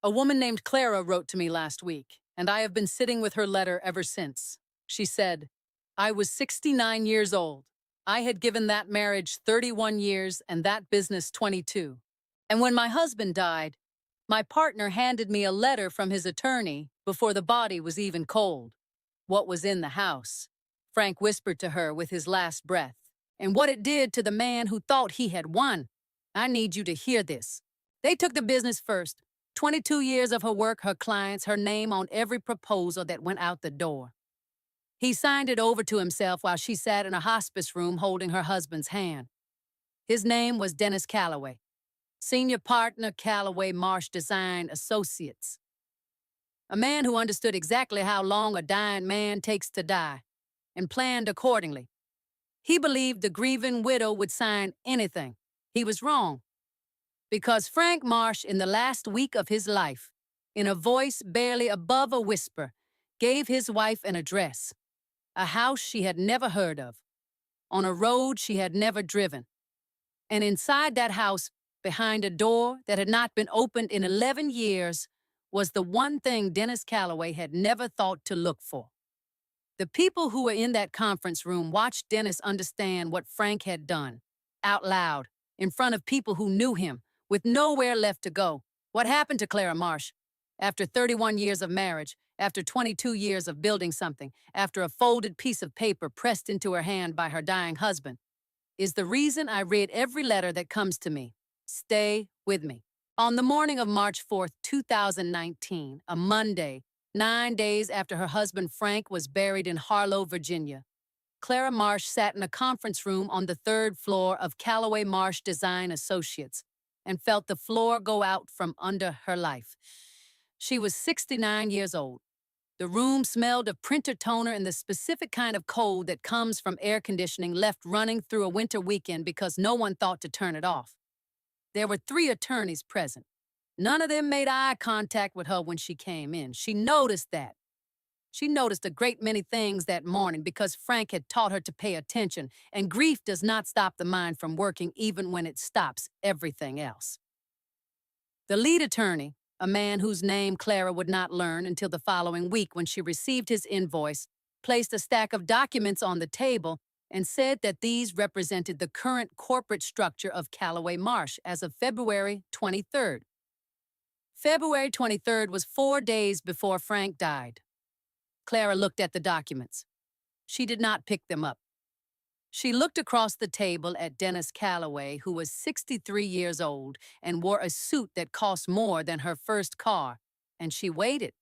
A woman named Clara wrote to me last week, and I have been sitting with her letter ever since. She said, I was 69 years old. I had given that marriage 31 years and that business 22. And when my husband died, my partner handed me a letter from his attorney before the body was even cold. What was in the house? Frank whispered to her with his last breath. And what it did to the man who thought he had won. I need you to hear this. They took the business first. 22 years of her work, her clients, her name on every proposal that went out the door. He signed it over to himself while she sat in a hospice room holding her husband's hand. His name was Dennis Calloway, senior partner, Calloway Marsh Design Associates. A man who understood exactly how long a dying man takes to die and planned accordingly. He believed the grieving widow would sign anything. He was wrong. Because Frank Marsh, in the last week of his life, in a voice barely above a whisper, gave his wife an address, a house she had never heard of, on a road she had never driven. And inside that house, behind a door that had not been opened in 11 years, was the one thing Dennis Calloway had never thought to look for. The people who were in that conference room watched Dennis understand what Frank had done, out loud, in front of people who knew him, with nowhere left to go. What happened to Clara Marsh? After 31 years of marriage, after 22 years of building something, after a folded piece of paper pressed into her hand by her dying husband, is the reason I read every letter that comes to me. Stay with me. On the morning of March 4th, 2019, a Monday, 9 days after her husband Frank was buried in Harlow, Virginia, Clara Marsh sat in a conference room on the third floor of Calloway Marsh Design Associates and felt the floor go out from under her life. She was 69 years old. The room smelled of printer toner and the specific kind of cold that comes from air conditioning left running through a winter weekend because no one thought to turn it off. There were 3 attorneys present. None of them made eye contact with her when she came in. She noticed that. She noticed a great many things that morning because Frank had taught her to pay attention, and grief does not stop the mind from working even when it stops everything else. The lead attorney, a man whose name Clara would not learn until the following week when she received his invoice, placed a stack of documents on the table and said that these represented the current corporate structure of Calloway Marsh as of February 23rd. February 23rd was 4 days before Frank died. Clara looked at the documents. She did not pick them up. She looked across the table at Dennis Calloway, who was 63 years old and wore a suit that cost more than her first car, and she waited.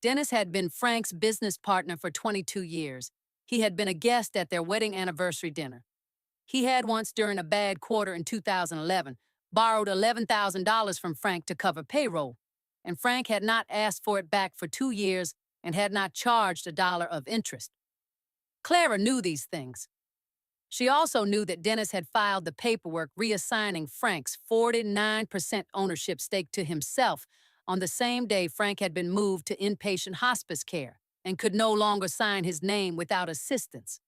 Dennis had been Frank's business partner for 22 years. He had been a guest at their wedding anniversary dinner. He had once, during a bad quarter in 2011, borrowed $11,000 from Frank to cover payroll, and Frank had not asked for it back for 2 years and had not charged $1 of interest. Clara knew these things. She also knew that Dennis had filed the paperwork reassigning Frank's 49% ownership stake to himself on the same day Frank had been moved to inpatient hospice care and could no longer sign his name without assistance.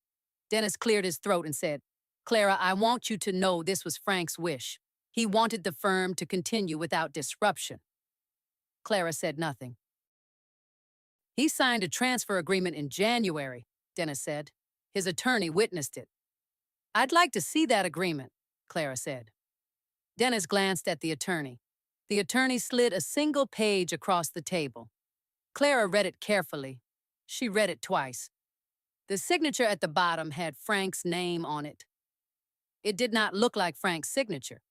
Dennis cleared his throat and said, Clara, I want you to know this was Frank's wish. He wanted the firm to continue without disruption. Clara said nothing. He signed a transfer agreement in January, Dennis said. His attorney witnessed it. I'd like to see that agreement, Clara said. Dennis glanced at the attorney. The attorney slid a single page across the table. Clara read it carefully. She read it twice. The signature at the bottom had Frank's name on it. It did not look like Frank's signature.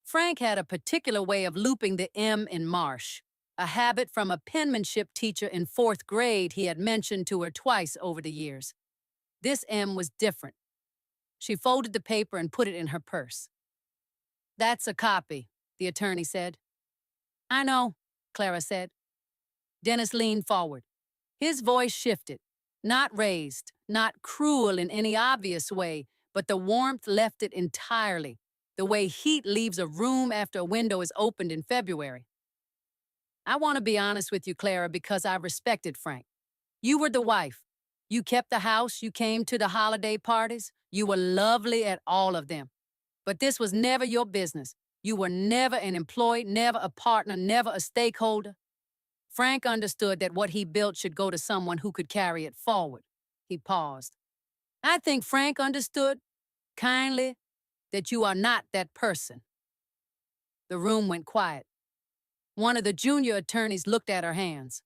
Frank had a particular way of looping the M in Marsh, a habit from a penmanship teacher in 4th grade he had mentioned to her twice over the years. This M was different. She folded the paper and put it in her purse. That's a copy, the attorney said. I know, Clara said. Dennis leaned forward. His voice shifted, not raised, not cruel in any obvious way, but the warmth left it entirely, the way heat leaves a room after a window is opened in February. I want to be honest with you, Clara, because I respected Frank. You were the wife. You kept the house, you came to the holiday parties, you were lovely at all of them. But this was never your business. You were never an employee, never a partner, never a stakeholder. Frank understood that what he built should go to someone who could carry it forward. He paused. I think Frank understood, kindly, that you are not that person. The room went quiet. One of the junior attorneys looked at her hands.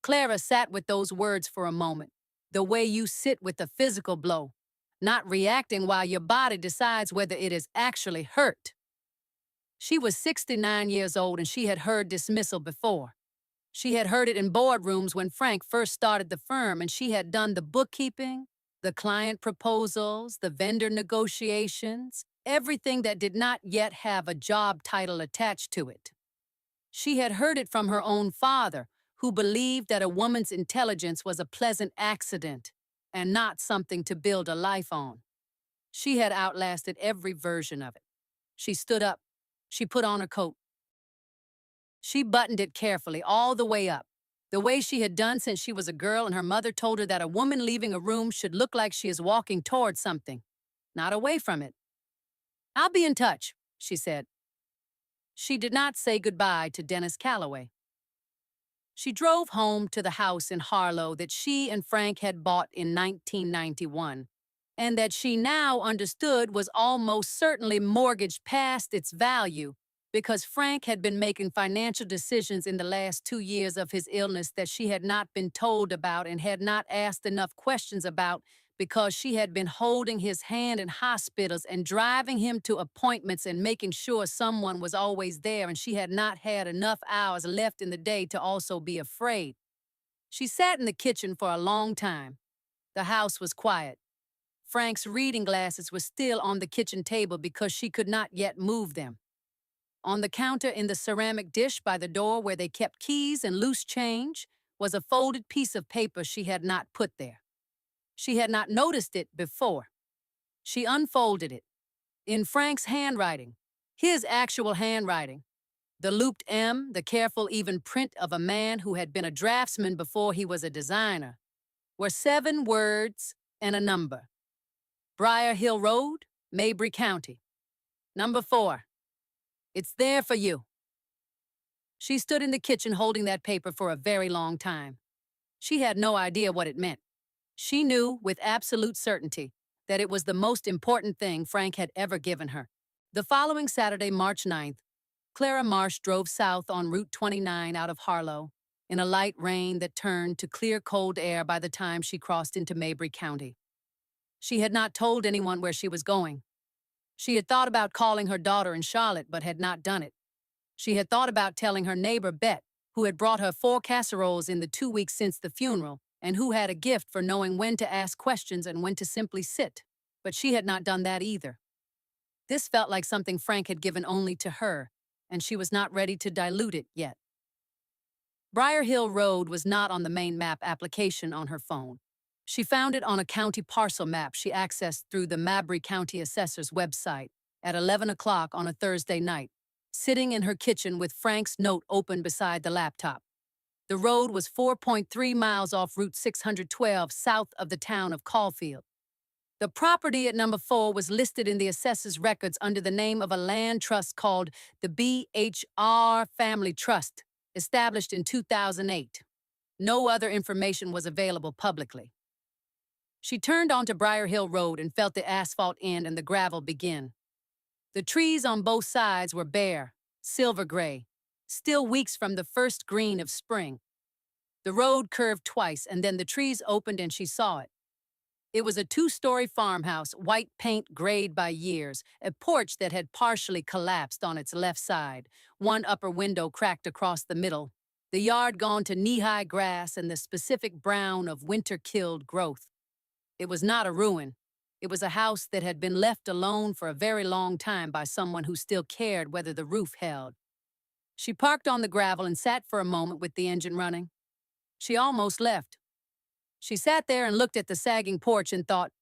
Clara sat with those words for a moment, the way you sit with a physical blow, not reacting while your body decides whether it is actually hurt. She was 69 years old and she had heard dismissal before. She had heard it in boardrooms when Frank first started the firm, and she had done the bookkeeping, the client proposals, the vendor negotiations, everything that did not yet have a job title attached to it. She had heard it from her own father, who believed that a woman's intelligence was a pleasant accident and not something to build a life on. She had outlasted every version of it. She stood up. She put on her coat. She buttoned it carefully all the way up, the way she had done since she was a girl, and her mother told her that a woman leaving a room should look like she is walking towards something, not away from it. I'll be in touch, she said. She did not say goodbye to Dennis Calloway. She drove home to the house in Harlow that she and Frank had bought in 1991, and that she now understood was almost certainly mortgaged past its value because Frank had been making financial decisions in the last 2 years of his illness that she had not been told about and had not asked enough questions about, because she had been holding his hand in hospitals and driving him to appointments and making sure someone was always there, and she had not had enough hours left in the day to also be afraid. She sat in the kitchen for a long time. The house was quiet. Frank's reading glasses were still on the kitchen table because she could not yet move them. On the counter in the ceramic dish by the door where they kept keys and loose change was a folded piece of paper she had not put there. She had not noticed it before. She unfolded it. In Frank's handwriting, his actual handwriting, the looped M, the careful even print of a man who had been a draftsman before he was a designer, were 7 words and a number. Briar Hill Road, Mabry County. Number 4. It's there for you. She stood in the kitchen holding that paper for a very long time. She had no idea what it meant. She knew with absolute certainty that it was the most important thing Frank had ever given her. The following Saturday, March 9th, Clara Marsh drove south on Route 29 out of Harlow in a light rain that turned to clear, cold air by the time she crossed into Mabry County. She had not told anyone where she was going. She had thought about calling her daughter in Charlotte, but had not done it. She had thought about telling her neighbor Bet, who had brought her 4 casseroles in the 2 weeks since the funeral, and who had a gift for knowing when to ask questions and when to simply sit. But she had not done that either. This felt like something Frank had given only to her, and she was not ready to dilute it yet. Briar Hill Road was not on the main map application on her phone. She found it on a county parcel map she accessed through the Mabry County Assessor's website at 11 o'clock on a Thursday night, sitting in her kitchen with Frank's note open beside the laptop. The road was 4.3 miles off Route 612 south of the town of Caulfield. The property at number 4 was listed in the assessor's records under the name of a land trust called the BHR Family Trust, established in 2008. No other information was available publicly. She turned onto Briar Hill Road and felt the asphalt end and the gravel begin. The trees on both sides were bare, silver gray, still weeks from the first green of spring. The road curved twice, and then the trees opened and she saw it. It was a 2-story farmhouse, white paint grayed by years, a porch that had partially collapsed on its left side, one upper window cracked across the middle, the yard gone to knee-high grass and the specific brown of winter-killed growth. It was not a ruin. It was a house that had been left alone for a very long time by someone who still cared whether the roof held. She parked on the gravel and sat for a moment with the engine running. She almost left. She sat there and looked at the sagging porch and thought,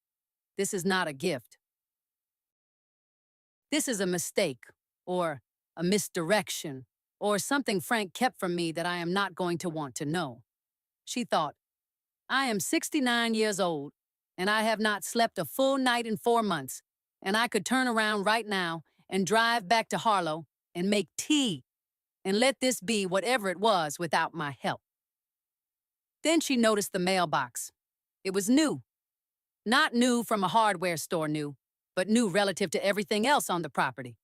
this is not a gift. This is a mistake, or a misdirection, or something Frank kept from me that I am not going to want to know. She thought, I am 69 years old, and I have not slept a full night in 4 months, and I could turn around right now and drive back to Harlow and make tea and let this be whatever it was without my help. Then she noticed the mailbox. It was new. Not new from a hardware store new, but new relative to everything else on the property.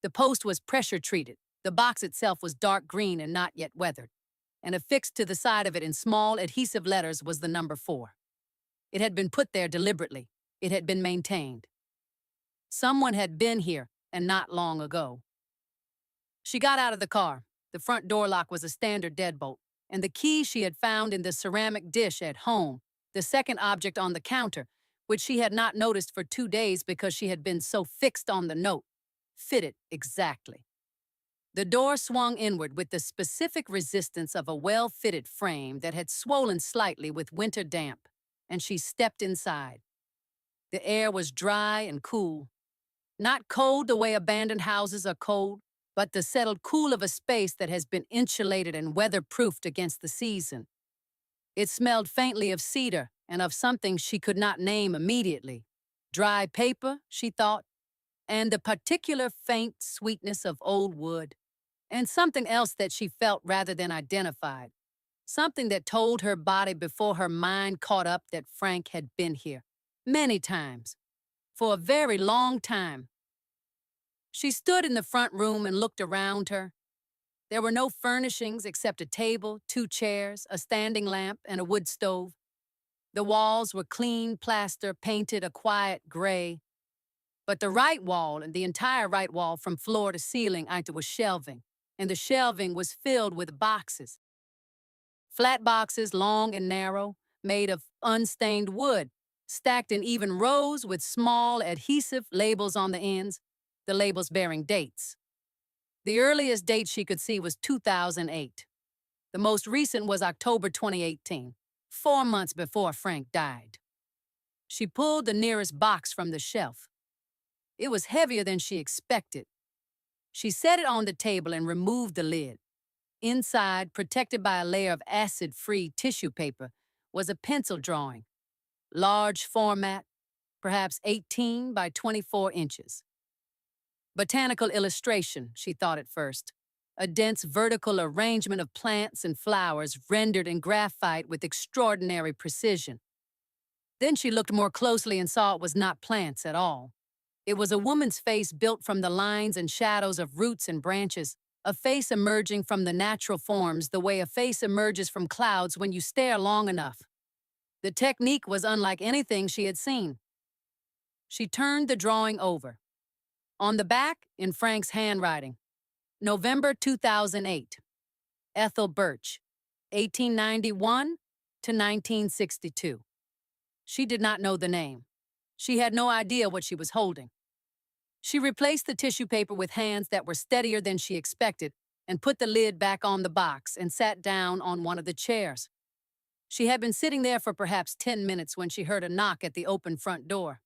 The post was pressure treated. The box itself was dark green and not yet weathered, and affixed to the side of it in small adhesive letters was the number 4. It had been put there deliberately. It had been maintained. Someone had been here, and not long ago. She got out of the car. The front door lock was a standard deadbolt, and the key she had found in the ceramic dish at home, the second object on the counter, which she had not noticed for 2 days because she had been so fixed on the note, fitted exactly. The door swung inward with the specific resistance of a well-fitted frame that had swollen slightly with winter damp, and she stepped inside. The air was dry and cool. Not cold the way abandoned houses are cold, but the settled cool of a space that has been insulated and weather-proofed against the season. It smelled faintly of cedar and of something she could not name immediately. Dry paper, she thought, and the particular faint sweetness of old wood, and something else that she felt rather than identified. Something that told her body before her mind caught up that Frank had been here, many times, for a very long time. She stood in the front room and looked around her. There were no furnishings except a table, 2 chairs, a standing lamp, and a wood stove. The walls were clean plaster, painted a quiet gray. But the right wall, and the entire right wall from floor to ceiling, was shelving, and the shelving was filled with boxes. Flat boxes, long and narrow, made of unstained wood, stacked in even rows with small adhesive labels on the ends, the labels bearing dates. The earliest date she could see was 2008. The most recent was October 2018, 4 months before Frank died. She pulled the nearest box from the shelf. It was heavier than she expected. She set it on the table and removed the lid. Inside, protected by a layer of acid-free tissue paper, was a pencil drawing. Large format, perhaps 18 by 24 inches. Botanical illustration, she thought at first. A dense vertical arrangement of plants and flowers rendered in graphite with extraordinary precision. Then she looked more closely and saw it was not plants at all. It was a woman's face built from the lines and shadows of roots and branches, a face emerging from the natural forms the way a face emerges from clouds when you stare long enough. The technique was unlike anything she had seen. She turned the drawing over. On the back, in Frank's handwriting, November 2008, Ethel Birch, 1891 to 1962. She did not know the name. She had no idea what she was holding. She replaced the tissue paper with hands that were steadier than she expected and put the lid back on the box and sat down on one of the chairs. She had been sitting there for perhaps 10 minutes when she heard a knock at the open front door.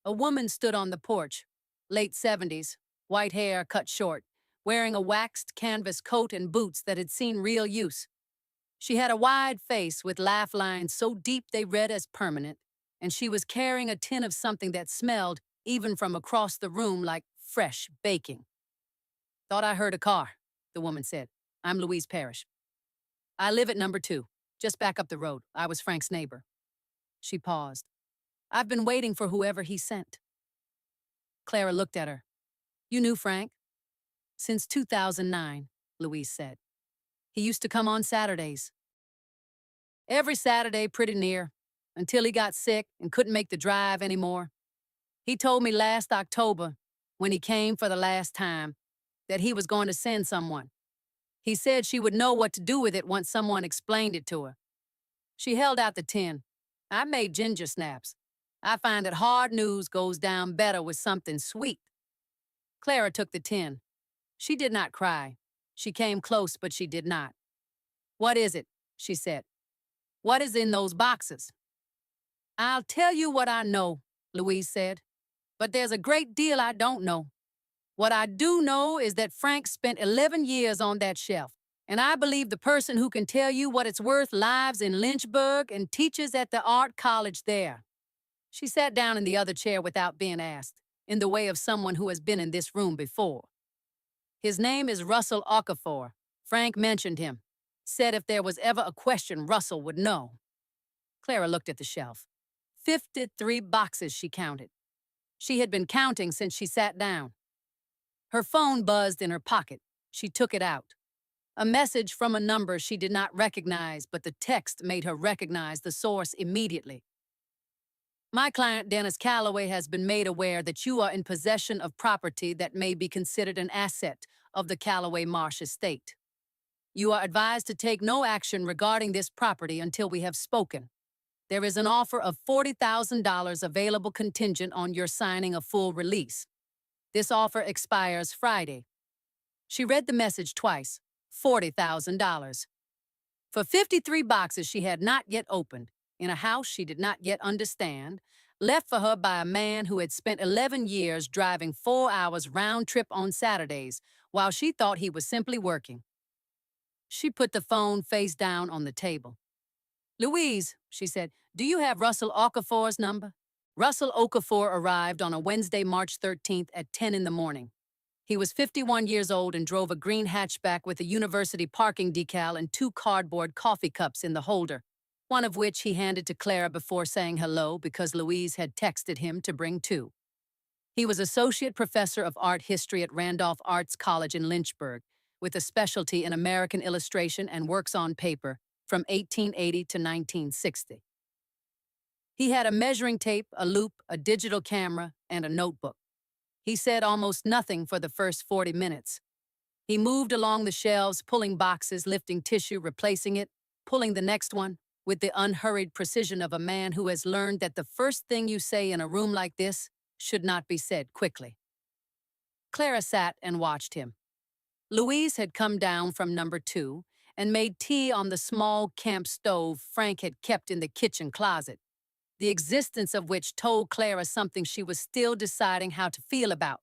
A woman stood on the porch, late 70s, white hair cut short, wearing a waxed canvas coat and boots that had seen real use. She had a wide face with laugh lines so deep they read as permanent, and she was carrying a tin of something that smelled, even from across the room, like fresh baking. "Thought I heard a car," the woman said. "I'm Louise Parrish. I live at number 2, just back up the road. I was Frank's neighbor." She paused. "I've been waiting for whoever he sent." Clara looked at her. "You knew Frank?" "Since 2009, Louise said. He used to come on Saturdays. Every Saturday, pretty near, until he got sick and couldn't make the drive anymore. He told me last October, when he came for the last time, that he was going to send someone. He said she would know what to do with it once someone explained it to her." She held out the tin. "I made ginger snaps. I find that hard news goes down better with something sweet." Clara took the tin. She did not cry. She came close, but she did not. "What is it?" she said. "What is in those boxes?" "I'll tell you what I know," Louise said. "But there's a great deal I don't know. What I do know is that Frank spent 11 years on that shelf, and I believe the person who can tell you what it's worth lives in Lynchburg and teaches at the art college there." She sat down in the other chair without being asked, in the way of someone who has been in this room before. His name is Russell Okafor. Frank mentioned him. Said if there was ever a question, Russell would know. Clara looked at the shelf. 53 boxes, she counted. She had been counting since she sat down. Her phone buzzed in her pocket. She took it out. A message from a number she did not recognize, but the text made her recognize the source immediately. My client, Dennis Calloway, has been made aware that you are in possession of property that may be considered an asset of the Calloway Marsh estate. You are advised to take no action regarding this property until we have spoken. There is an offer of $40,000 available contingent on your signing a full release. This offer expires Friday. She read the message twice. $40,000. For 53 boxes she had not yet opened, in a house she did not yet understand, left for her by a man who had spent 11 years driving 4 hours round trip on Saturdays while she thought he was simply working. She put the phone face down on the table. Louise, she said, do you have Russell Okafor's number? Russell Okafor arrived on a Wednesday, March 13th at 10 in the morning. He was 51 years old and drove a green hatchback with a university parking decal and 2 cardboard coffee cups in the holder, one of which he handed to Clara before saying hello because Louise had texted him to bring 2. He was associate professor of art history at Randolph Arts College in Lynchburg, with a specialty in American illustration and works on paper from 1880 to 1960. He had a measuring tape, a loop, a digital camera, and a notebook. He said almost nothing for the first 40 minutes. He moved along the shelves, pulling boxes, lifting tissue, replacing it, pulling the next one, with the unhurried precision of a man who has learned that the first thing you say in a room like this should not be said quickly. Clara sat and watched him. Louise had come down from number 2 and made tea on the small camp stove Frank had kept in the kitchen closet, the existence of which told Clara something she was still deciding how to feel about,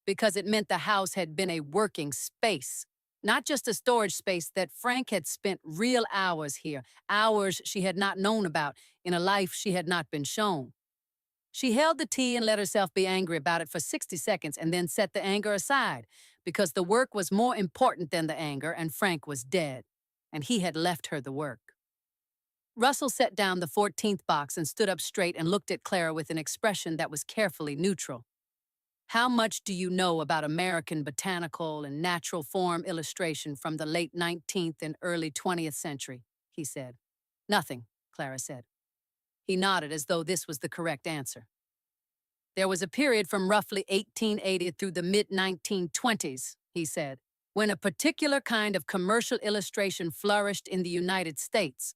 because it meant the house had been a working space, not just a storage space, that Frank had spent real hours here, hours she had not known about, in a life she had not been shown. She held the tea and let herself be angry about it for 60 seconds and then set the anger aside, because the work was more important than the anger and Frank was dead, and he had left her the work. Russell set down the 14th box and stood up straight and looked at Clara with an expression that was carefully neutral. How much do you know about American botanical and natural form illustration from the late 19th and early 20th century? He said. Nothing, Clara said. He nodded as though this was the correct answer. There was a period from roughly 1880 through the mid-1920s, he said, when a particular kind of commercial illustration flourished in the United States.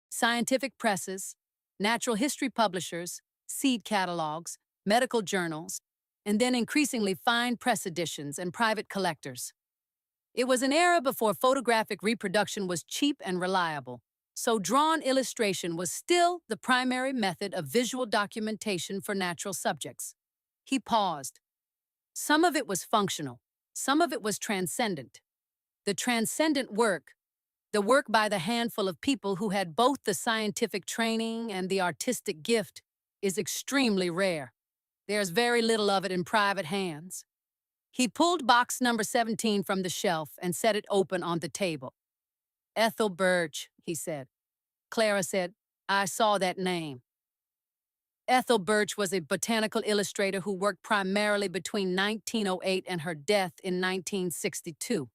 Scientific presses, natural history publishers, seed catalogs, medical journals, and then increasingly fine press editions and private collectors. It was an era before photographic reproduction was cheap and reliable, so drawn illustration was still the primary method of visual documentation for natural subjects. He paused. Some of it was functional, some of it was transcendent. The transcendent work, the work by the handful of people who had both the scientific training and the artistic gift, is extremely rare. There's very little of it in private hands. He pulled box number 17 from the shelf and set it open on the table. Ethel Birch, he said. Clara said, I saw that name. Ethel Birch was a botanical illustrator who worked primarily between 1908 and her death in 1962.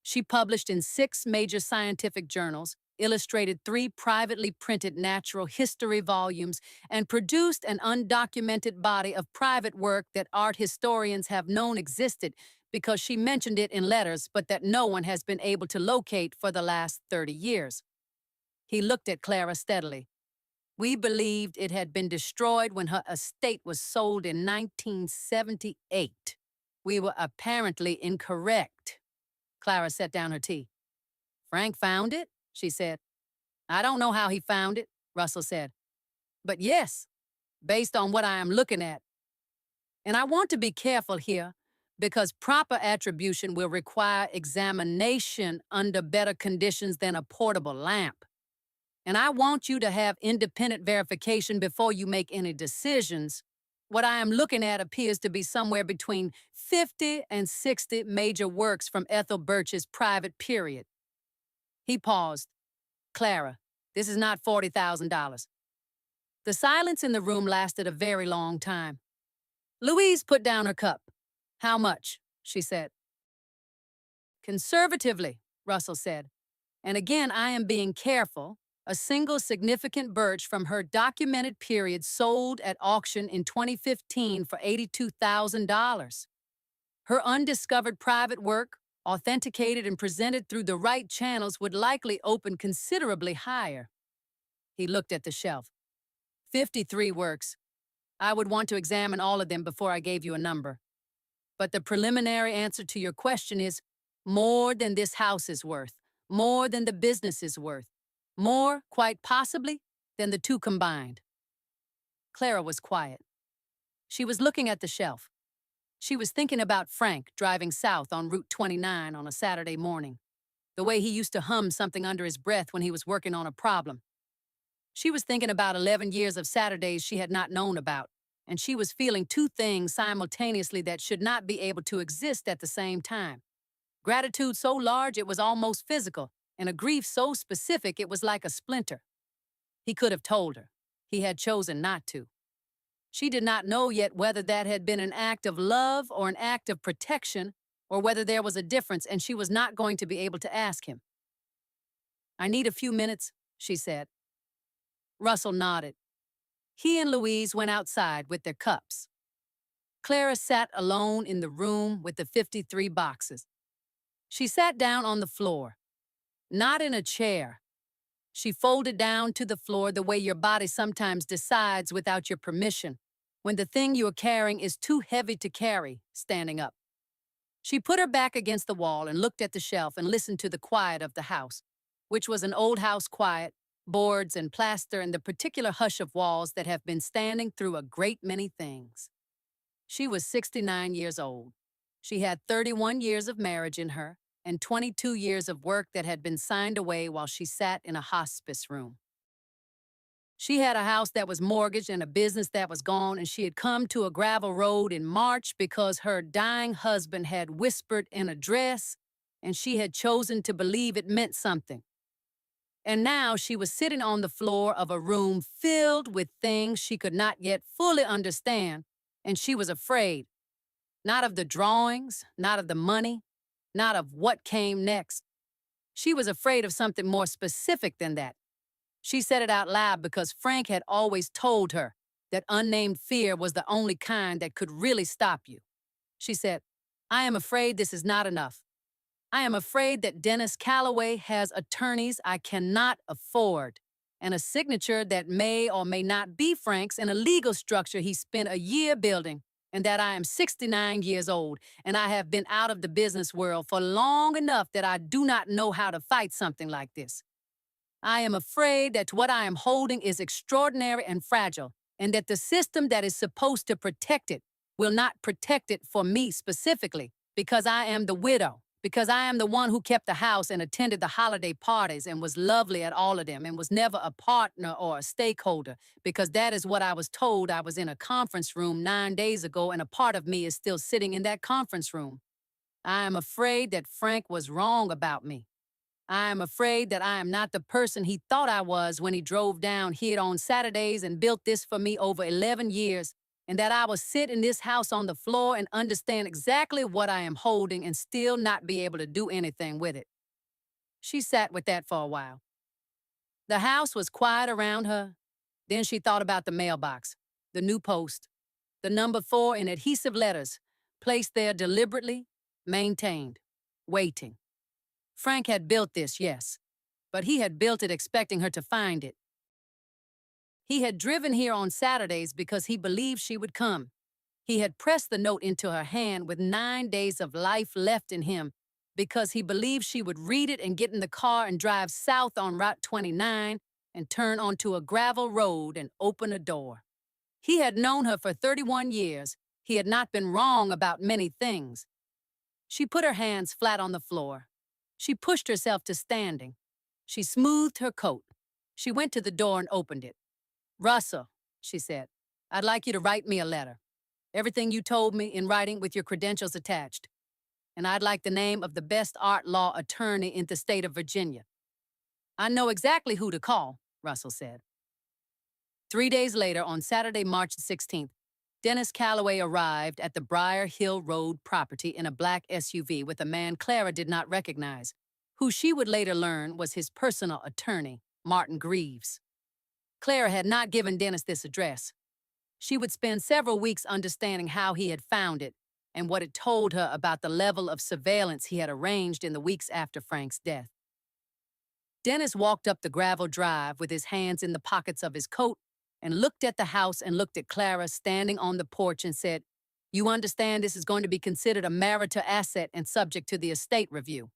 She published in 6 major scientific journals, illustrated 3 privately printed natural history volumes, and produced an undocumented body of private work that art historians have known existed because she mentioned it in letters, but that no one has been able to locate for the last 30 years. He looked at Clara steadily. We believed it had been destroyed when her estate was sold in 1978. We were apparently incorrect. Clara set down her tea. Frank found it, she said. I don't know how he found it, Russell said. But yes, based on what I am looking at. And I want to be careful here, because proper attribution will require examination under better conditions than a portable lamp. And I want you to have independent verification before you make any decisions. What I am looking at appears to be somewhere between 50 and 60 major works from Ethel Birch's private period. He paused. Clara, this is not $40,000. The silence in the room lasted a very long time. Louise put down her cup. How much? She said. Conservatively, Russell said. And again, I am being careful. A single significant birch from her documented period sold at auction in 2015 for $82,000. Her undiscovered private work, authenticated and presented through the right channels, would likely open considerably higher. He looked at the shelf. 53 works. I would want to examine all of them before I gave you a number. But the preliminary answer to your question is more than this house is worth, more than the business is worth, more, quite possibly, than the two combined. Clara was quiet. She was looking at the shelf. She was thinking about Frank driving south on Route 29 on a Saturday morning, the way he used to hum something under his breath when he was working on a problem. She was thinking about 11 years of Saturdays she had not known about, and she was feeling two things simultaneously that should not be able to exist at the same time. Gratitude so large it was almost physical, and a grief so specific it was like a splinter. He could have told her. He had chosen not to. She did not know yet whether that had been an act of love or an act of protection, or whether there was a difference, and she was not going to be able to ask him. I need a few minutes, she said. Russell nodded. He and Louise went outside with their cups. Clara sat alone in the room with the 53 boxes. She sat down on the floor, not in a chair. She folded down to the floor the way your body sometimes decides without your permission, when the thing you are carrying is too heavy to carry, standing up. She put her back against the wall and looked at the shelf and listened to the quiet of the house, which was an old house quiet, boards and plaster and the particular hush of walls that have been standing through a great many things. She was 69 years old. She had 31 years of marriage in her and 22 years of work that had been signed away while she sat in a hospice room. She had a house that was mortgaged and a business that was gone, and she had come to a gravel road in March because her dying husband had whispered in a dress, and she had chosen to believe it meant something. And now she was sitting on the floor of a room filled with things she could not yet fully understand, and she was afraid. Not of the drawings, not of the money, not of what came next. She was afraid of something more specific than that. She said it out loud because Frank had always told her that unnamed fear was the only kind that could really stop you. She said, I am afraid this is not enough. I am afraid that Dennis Calloway has attorneys I cannot afford, and a signature that may or may not be Frank's in a legal structure he spent a year building, and that I am 69 years old, and I have been out of the business world for long enough that I do not know how to fight something like this. I am afraid that what I am holding is extraordinary and fragile, and that the system that is supposed to protect it will not protect it for me specifically, because I am the widow, because I am the one who kept the house and attended the holiday parties and was lovely at all of them and was never a partner or a stakeholder, because that is what I was told. I was in a conference room 9 days ago, and a part of me is still sitting in that conference room. I am afraid that Frank was wrong about me. I am afraid that I am not the person he thought I was when he drove down here on Saturdays and built this for me over 11 years, and that I will sit in this house on the floor and understand exactly what I am holding and still not be able to do anything with it. She sat with that for a while. The house was quiet around her. Then she thought about the mailbox, the new post, the number 4 in adhesive letters, placed there deliberately, maintained, waiting. Frank had built this, yes, but he had built it expecting her to find it. He had driven here on Saturdays because he believed she would come. He had pressed the note into her hand with 9 days of life left in him because he believed she would read it and get in the car and drive south on Route 29 and turn onto a gravel road and open a door. He had known her for 31 years. He had not been wrong about many things. She put her hands flat on the floor. She pushed herself to standing. She smoothed her coat. She went to the door and opened it. Russell, she said. I'd like you to write me a letter. Everything you told me in writing with your credentials attached. And I'd like the name of the best art law attorney in the state of Virginia. I know exactly who to call, Russell said. 3 days later, on Saturday, March 16th, Dennis Calloway arrived at the Briar Hill Road property in a black SUV with a man Clara did not recognize, who she would later learn was his personal attorney, Martin Greaves. Clara had not given Dennis this address. She would spend several weeks understanding how he had found it and what it told her about the level of surveillance he had arranged in the weeks after Frank's death. Dennis walked up the gravel drive with his hands in the pockets of his coat and looked at the house and looked at Clara standing on the porch and said, "You understand this is going to be considered a marital asset and subject to the estate review."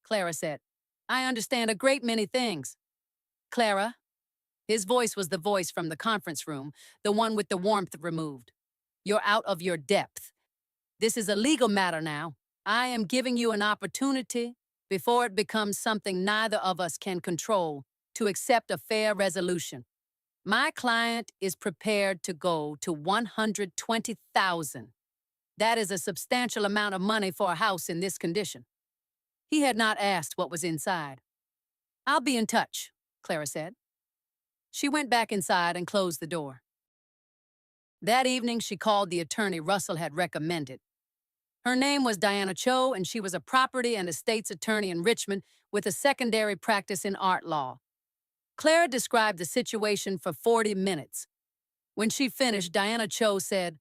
Clara said, "I understand a great many things." "Clara," his voice was the voice from the conference room, the one with the warmth removed, "you're out of your depth. This is a legal matter now. I am giving you an opportunity, before it becomes something neither of us can control, to accept a fair resolution. My client is prepared to go to $120,000. That is a substantial amount of money for a house in this condition." He had not asked what was inside. "I'll be in touch," Clara said. She went back inside and closed the door. That evening, she called the attorney Russell had recommended. Her name was Diana Cho, and she was a property and estates attorney in Richmond with a secondary practice in art law. Clara described the situation for 40 minutes. When she finished, Diana Cho said,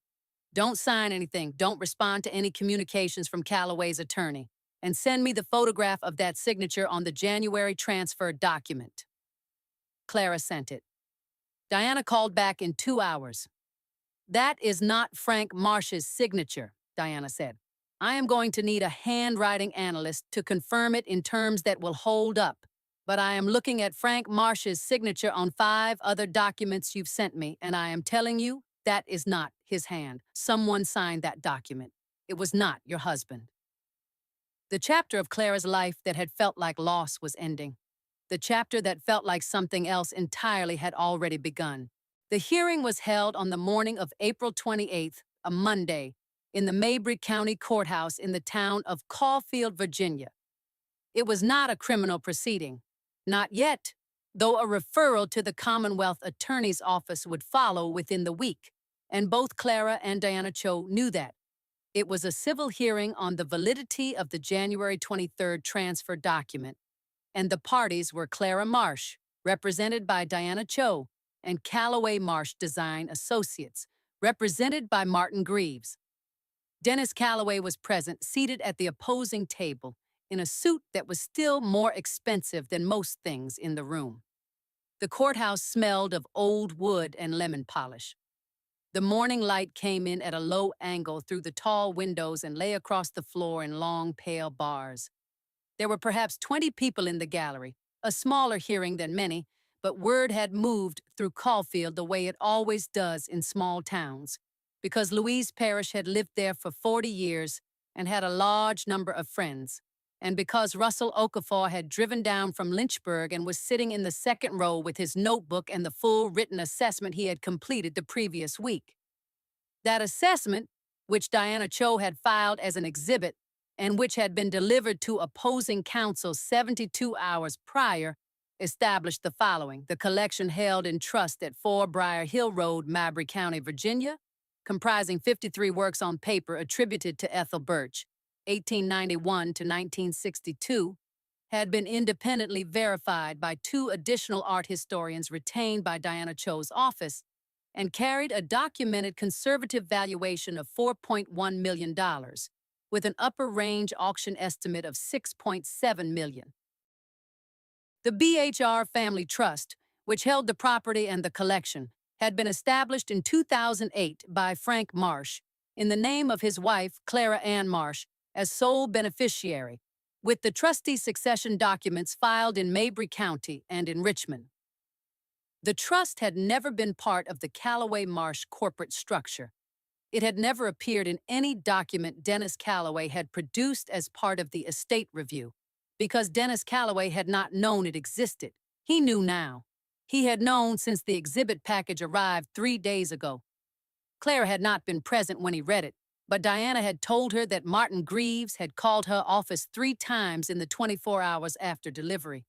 "Don't sign anything, don't respond to any communications from Calloway's attorney, and send me the photograph of that signature on the January transfer document." Clara sent it. Diana called back in 2 hours. "That is not Frank Marsh's signature," Diana said. "I am going to need a handwriting analyst to confirm it in terms that will hold up. But I am looking at Frank Marsh's signature on 5 other documents you've sent me, and I am telling you, that is not his hand. Someone signed that document. It was not your husband." The chapter of Clara's life that had felt like loss was ending. The chapter that felt like something else entirely had already begun. The hearing was held on the morning of April 28th, a Monday, in the Mabry County Courthouse in the town of Caulfield, Virginia. It was not a criminal proceeding. Not yet, though a referral to the Commonwealth Attorney's Office would follow within the week, and both Clara and Diana Cho knew that. It was a civil hearing on the validity of the January 23rd transfer document, and the parties were Clara Marsh, represented by Diana Cho, and Calloway Marsh Design Associates, represented by Martin Greaves. Dennis Calloway was present, seated at the opposing table, in a suit that was still more expensive than most things in the room. The courthouse smelled of old wood and lemon polish. The morning light came in at a low angle through the tall windows and lay across the floor in long, pale bars. There were perhaps 20 people in the gallery, a smaller hearing than many, but word had moved through Caulfield the way it always does in small towns, because Louise Parrish had lived there for 40 years and had a large number of friends, and because Russell Okafor had driven down from Lynchburg and was sitting in the second row with his notebook and the full written assessment he had completed the previous week. That assessment, which Diana Cho had filed as an exhibit and which had been delivered to opposing counsel 72 hours prior, established the following: the collection held in trust at 4 Briar Hill Road, Mabry County, Virginia, comprising 53 works on paper attributed to Ethel Birch, 1891 to 1962, had been independently verified by 2 additional art historians retained by Diana Cho's office and carried a documented conservative valuation of $4.1 million, with an upper range auction estimate of $6.7 million. The BHR Family Trust, which held the property and the collection, had been established in 2008 by Frank Marsh, in the name of his wife, Clara Ann Marsh, as sole beneficiary, with the trustee succession documents filed in Mabry County and in Richmond. The trust had never been part of the Calloway Marsh corporate structure. It had never appeared in any document Dennis Calloway had produced as part of the estate review, because Dennis Calloway had not known it existed. He knew now. He had known since the exhibit package arrived 3 days ago. Clara had not been present when he read it, but Diana had told her that Martin Greaves had called her office 3 times in the 24 hours after delivery.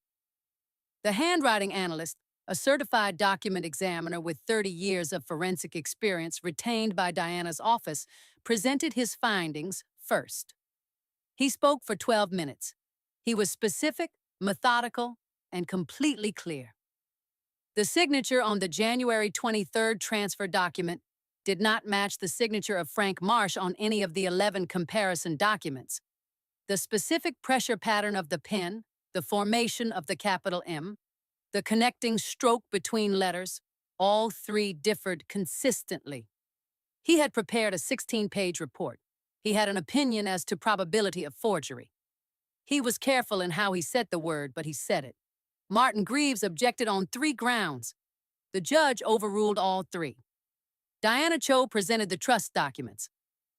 The handwriting analyst, a certified document examiner with 30 years of forensic experience retained by Diana's office, presented his findings first. He spoke for 12 minutes. He was specific, methodical, and completely clear. The signature on the January 23rd transfer document did not match the signature of Frank Marsh on any of the 11 comparison documents. The specific pressure pattern of the pen, the formation of the capital M, the connecting stroke between letters, all 3 differed consistently. He had prepared a 16-page report. He had an opinion as to probability of forgery. He was careful in how he said the word, but he said it. Martin Greaves objected on 3 grounds. The judge overruled all 3. Diana Cho presented the trust documents.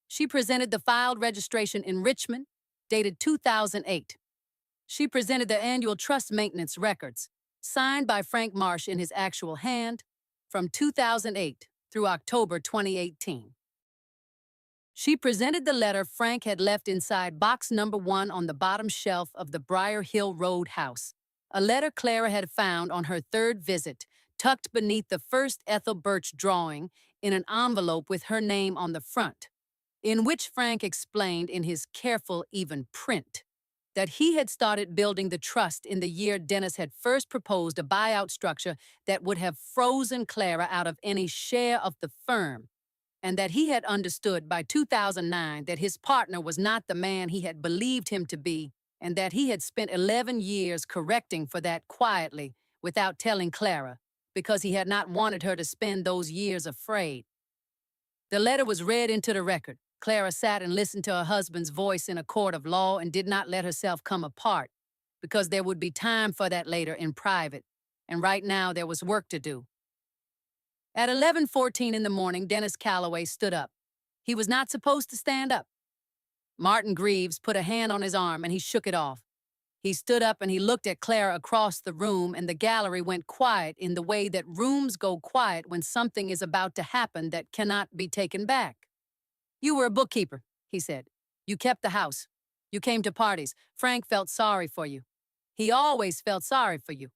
She presented the filed registration in Richmond, dated 2008. She presented the annual trust maintenance records, signed by Frank Marsh in his actual hand, from 2008 through October 2018. She presented the letter Frank had left inside box number 1 on the bottom shelf of the Briar Hill Road house, a letter Clara had found on her 3rd visit, tucked beneath the first Ethel Birch drawing in an envelope with her name on the front, in which Frank explained in his careful, even print that he had started building the trust in the year Dennis had first proposed a buyout structure that would have frozen Clara out of any share of the firm, and that he had understood by 2009 that his partner was not the man he had believed him to be, and that he had spent 11 years correcting for that quietly, without telling Clara, because he had not wanted her to spend those years afraid. The letter was read into the record. Clara sat and listened to her husband's voice in a court of law and did not let herself come apart, because there would be time for that later in private, and right now there was work to do. At 11:14 in the morning, Dennis Calloway stood up. He was not supposed to stand up. Martin Greaves put a hand on his arm and he shook it off. He stood up and he looked at Clara across the room, and the gallery went quiet in the way that rooms go quiet when something is about to happen that cannot be taken back. "You were a bookkeeper," he said. "You kept the house. You came to parties. Frank felt sorry for you. He always felt sorry for you.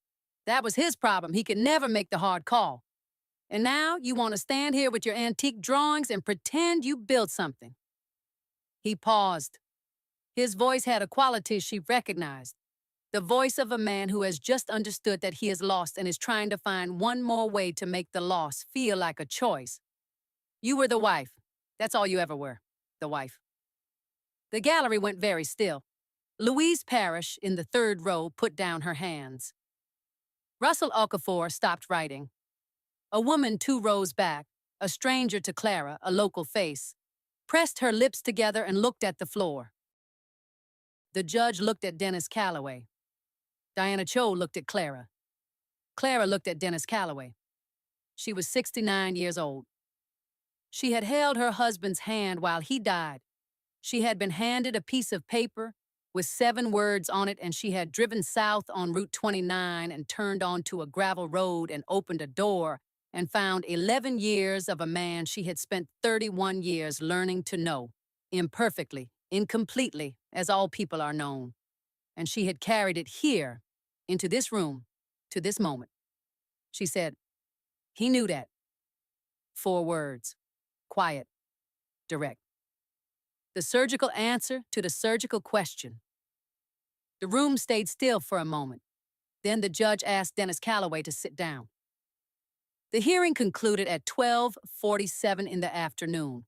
That was his problem. He could never make the hard call. And now you want to stand here with your antique drawings and pretend you built something." He paused. His voice had a quality she recognized, the voice of a man who has just understood that he is lost and is trying to find one more way to make the loss feel like a choice. "You were the wife. That's all you ever were, the wife." The gallery went very still. Louise Parrish, in the 3rd row, put down her hands. Russell Okafor stopped writing. A woman 2 rows back, a stranger to Clara, a local face, pressed her lips together and looked at the floor. The judge looked at Dennis Calloway. Diana Cho looked at Clara. Clara looked at Dennis Calloway. She was 69 years old. She had held her husband's hand while he died. She had been handed a piece of paper with 7 words on it, and she had driven south on Route 29 and turned onto a gravel road and opened a door and found 11 years of a man she had spent 31 years learning to know, imperfectly, incompletely, as all people are known. And she had carried it here, into this room, to this moment. She said, "He knew that." 4 words. Quiet. Direct. The surgical answer to the surgical question. The room stayed still for a moment. Then the judge asked Dennis Calloway to sit down. The hearing concluded at 12:47 in the afternoon.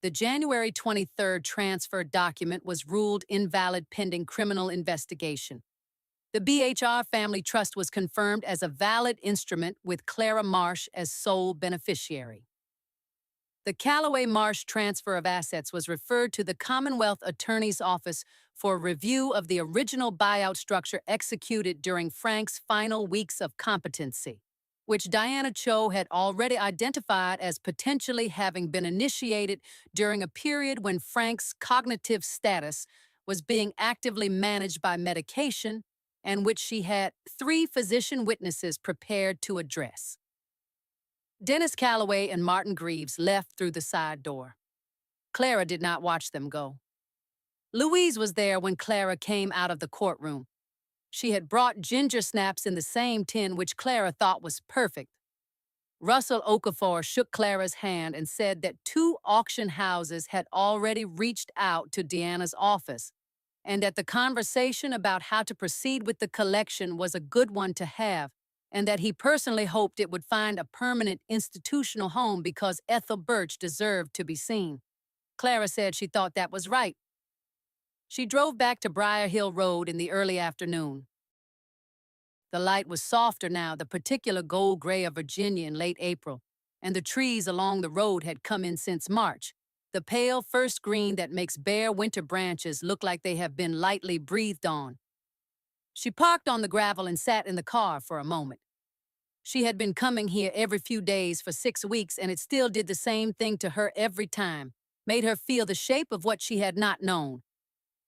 The January 23rd transfer document was ruled invalid pending criminal investigation. The BHR Family Trust was confirmed as a valid instrument with Clara Marsh as sole beneficiary. The Calloway-Marsh transfer of assets was referred to the Commonwealth Attorney's Office for review of the original buyout structure executed during Frank's final weeks of competency, which Diana Cho had already identified as potentially having been initiated during a period when Frank's cognitive status was being actively managed by medication, and which she had 3 physician witnesses prepared to address. Dennis Calloway and Martin Greaves left through the side door. Clara did not watch them go. Louise was there when Clara came out of the courtroom. She had brought ginger snaps in the same tin, which Clara thought was perfect. Russell Okafor shook Clara's hand and said that 2 auction houses had already reached out to Deanna's office, and that the conversation about how to proceed with the collection was a good one to have, and that he personally hoped it would find a permanent institutional home because Ethel Birch deserved to be seen. Clara said she thought that was right. She drove back to Briar Hill Road in the early afternoon. The light was softer now, the particular gold gray of Virginia in late April, and the trees along the road had come in since March, the pale first green that makes bare winter branches look like they have been lightly breathed on. She parked on the gravel and sat in the car for a moment. She had been coming here every few days for 6 weeks, and it still did the same thing to her every time, made her feel the shape of what she had not known.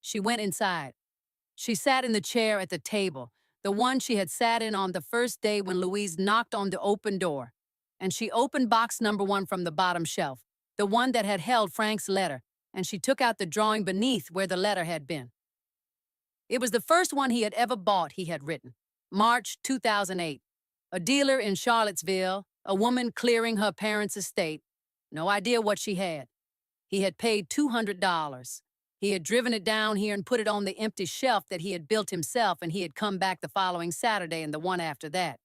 She went inside. She sat in the chair at the table, the one she had sat in on the first day when Louise knocked on the open door, and she opened box number 1 from the bottom shelf, the one that had held Frank's letter, and she took out the drawing beneath where the letter had been. It was the first one he had ever bought, he had written. March 2008. A dealer in Charlottesville, a woman clearing her parents' estate. No idea what she had. He had paid $200. He had driven it down here and put it on the empty shelf that he had built himself, and he had come back the following Saturday and the one after that.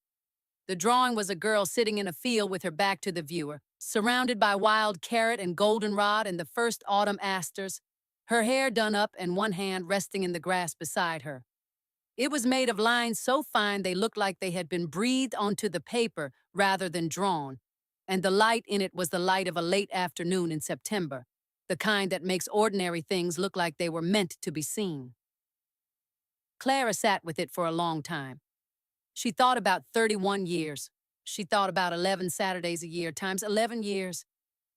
The drawing was a girl sitting in a field with her back to the viewer, surrounded by wild carrot and goldenrod and the first autumn asters, her hair done up and one hand resting in the grass beside her. It was made of lines so fine they looked like they had been breathed onto the paper rather than drawn, and the light in it was the light of a late afternoon in September, the kind that makes ordinary things look like they were meant to be seen. Clara sat with it for a long time. She thought about 31 years. She thought about 11 Saturdays a year times 11 years.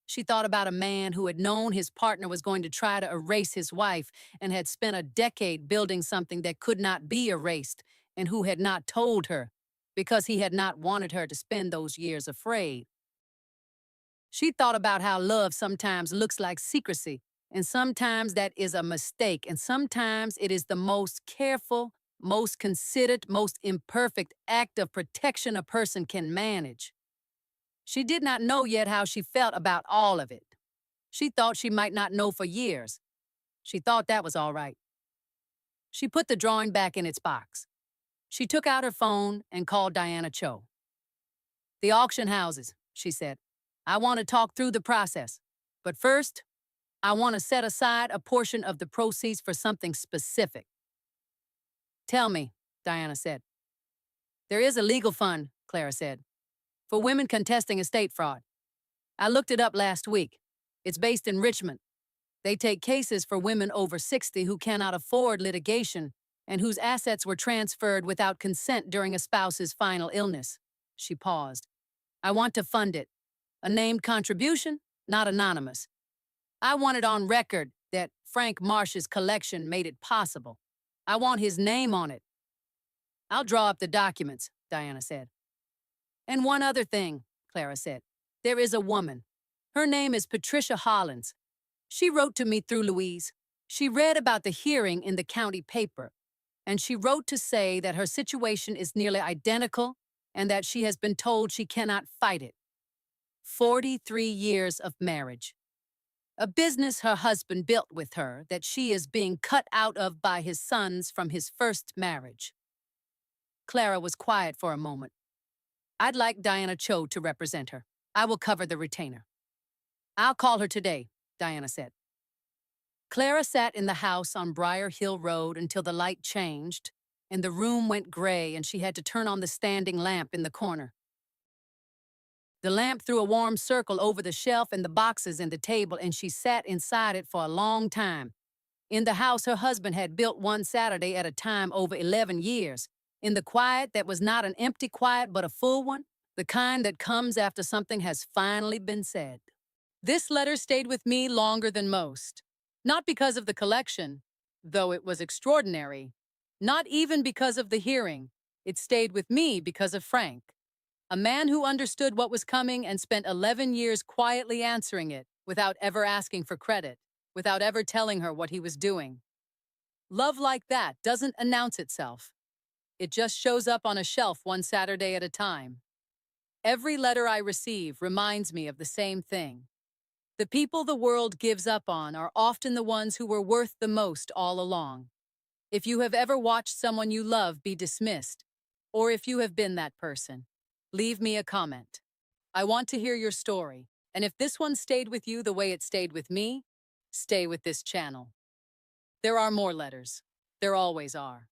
She thought about a man who had known his partner was going to try to erase his wife and had spent a decade building something that could not be erased, and who had not told her because he had not wanted her to spend those years afraid. She thought about how love sometimes looks like secrecy, and sometimes that is a mistake, and sometimes it is the most careful, most considered, most imperfect act of protection a person can manage. She did not know yet how she felt about all of it. She thought she might not know for years. She thought that was all right. She put the drawing back in its box. She took out her phone and called Diana Cho. "The auction houses," she said. "I want to talk through the process. But first, I want to set aside a portion of the proceeds for something specific." "Tell me," Diana said. "There is a legal fund," Clara said, "for women contesting estate fraud. I looked it up last week. It's based in Richmond. They take cases for women over 60 who cannot afford litigation and whose assets were transferred without consent during a spouse's final illness." She paused. "I want to fund it. A named contribution, not anonymous. I want it on record that Frank Marsh's collection made it possible. I want his name on it." "I'll draw up the documents," Diana said. "And one other thing," Clara said. "There is a woman. Her name is Patricia Hollins. She wrote to me through Louise. She read about the hearing in the county paper, and she wrote to say that her situation is nearly identical and that she has been told she cannot fight it. 43 years of marriage. A business her husband built with her that she is being cut out of by his sons from his first marriage." Clara was quiet for a moment. "I'd like Diana Cho to represent her. I will cover the retainer." "I'll call her today," Diana said. Clara sat in the house on Briar Hill Road until the light changed, and the room went gray, and she had to turn on the standing lamp in the corner. The lamp threw a warm circle over the shelf and the boxes and the table, and she sat inside it for a long time. In the house her husband had built one Saturday at a time over 11 years, in the quiet that was not an empty quiet but a full one, the kind that comes after something has finally been said. This letter stayed with me longer than most. Not because of the collection, though it was extraordinary. Not even because of the hearing. It stayed with me because of Frank. A man who understood what was coming and spent 11 years quietly answering it without ever asking for credit, without ever telling her what he was doing. Love like that doesn't announce itself. It just shows up on a shelf one Saturday at a time. Every letter I receive reminds me of the same thing. The people the world gives up on are often the ones who were worth the most all along. If you have ever watched someone you love be dismissed, or if you have been that person, leave me a comment. I want to hear your story, and if this one stayed with you the way it stayed with me, stay with this channel. There are more letters. There always are.